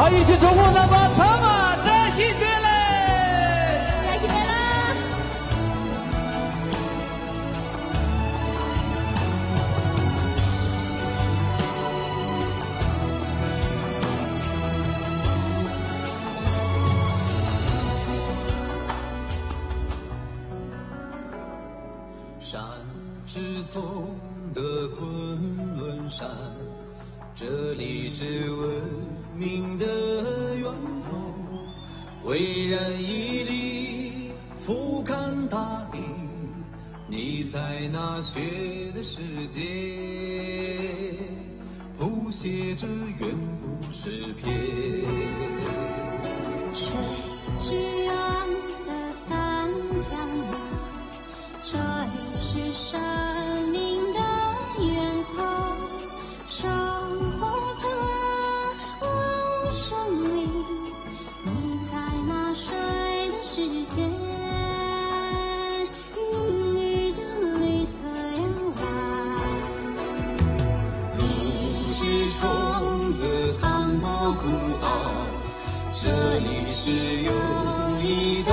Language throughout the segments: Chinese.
好，一起中国那么他妈再新别嘞，再新别啦。山之从的昆仑山，这里是文明的源头。巍然屹立，俯瞰大地，你在那雪的世界，谱写着远古诗篇。水之岸的三江湾，这里是生命的源头，守护着我生命。你在那水的世界，孕育着绿色阳光。路之中的磅礴古道，这里是友谊的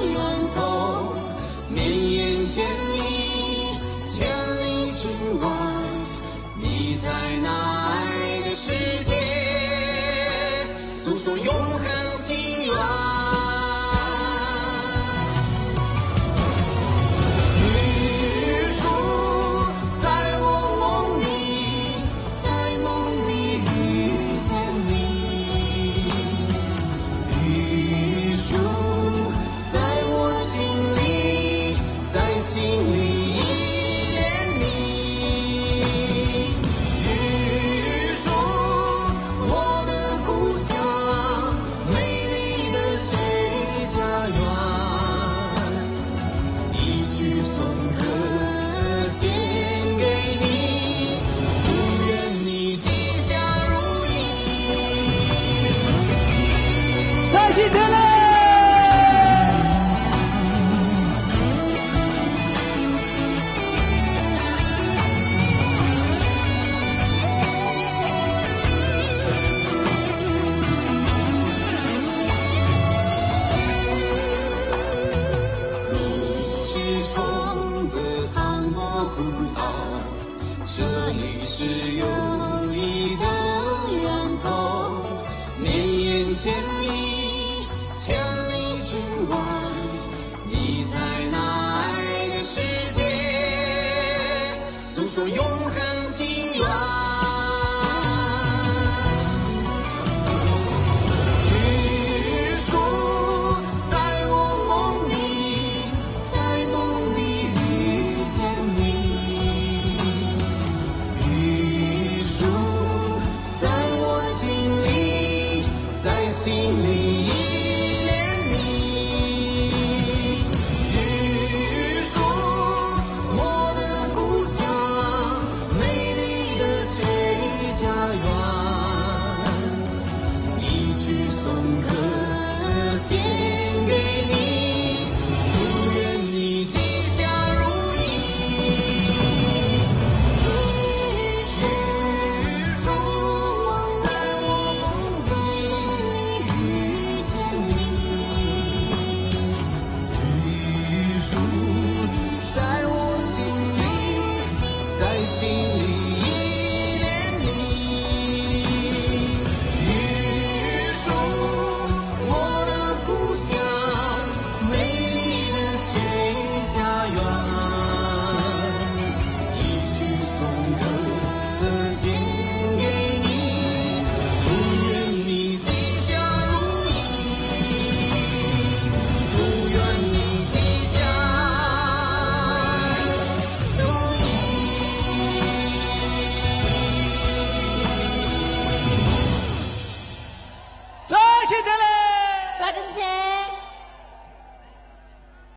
源头。绵延千里，千里之外，你在那爱的世界，诉说永恒情缘。玉树在我梦里，在梦里遇见你。玉树在我心里，在心里依恋你。玉树，我的故乡，美丽的水家园。一句颂歌献给你，祝愿你吉祥如意。再新别嘞。路之中的磅礴古道，这里是友谊的源头。绵延千里，千里之外，你在那爱的世界，诉说永恒情缘。玉树在我梦里，在梦里遇见你。玉树在我心里，在心里依恋你。玉树，我的故乡，美丽的水家园。一句颂歌献给你，祝愿你吉祥如意。玉树在我梦里遇见你。玉树在我心里，在心里